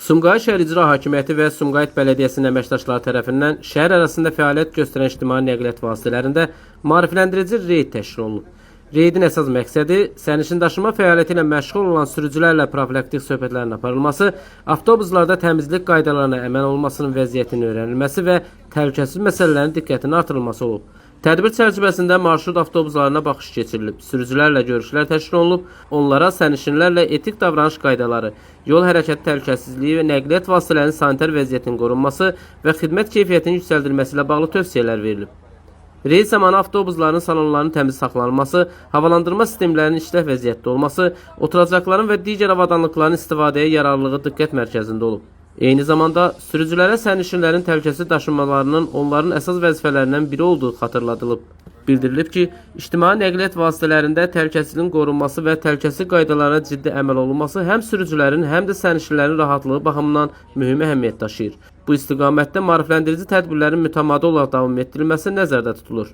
Sumqayıt şəhər İcra Hakimiyyəti və Sumqayıt Bələdiyyəsinin əməkdaşları tərəfindən şəhər arasında fəaliyyət göstərən ictimai nəqliyyat vasitələrində maarifləndirici reyd təşkil olunub. Reydin əsas məqsədi sərnişin daşıma fəaliyyəti ilə məşğul olan sürücülərlə profilaktik söhbətlərin aparılması, avtobuslarda təmizlik qaydalarına əməl olunmasının vəziyyətinin öyrənilməsi və təhlükəsizlik məsələlərin diqqətinin artırılması olub. Tədbir çərçivəsində marşrut avtobuslarına baxış keçirilib, sürücülərlə görüşlər təşkil olunub, onlara sərnişinlərlə etik davranış qaydaları, yol hərəkəti təhlükəsizliyi və nəqliyyat vasitələrinin sanitar vəziyyətinin qorunması və xidmət keyfiyyətinin yüksəldilməsi ilə bağlı tövsiyələr verilib. Reyd zamanı avtobusların salonlarının təmiz saxlanılması, havalandırma sistemlərinin işləh vəziyyətdə olması, oturacaqların və digər avadanlıqların istifadəyə yararlılığı diqqət mərkəzində olub. Eyni zamanda sürücülərə sərnişinlərin təhlükəsiz daşınmalarının onların əsas vəzifələrindən biri olduğu xatırladılıb. Bildirilib ki, ictimai nəqliyyat vasitələrində təhlükəsizliyin qorunması və təhlükəsizlik qaydalarına ciddi əməl olunması həm sürücülərin, həm də sərnişinlərin rahatlığı baxımından mühüm əhəmiyyət daşıyır. Bu istiqamətdə maarifləndirici tədbirlərin mütəmadi olaraq davam etdirilməsi nəzərdə tutulur.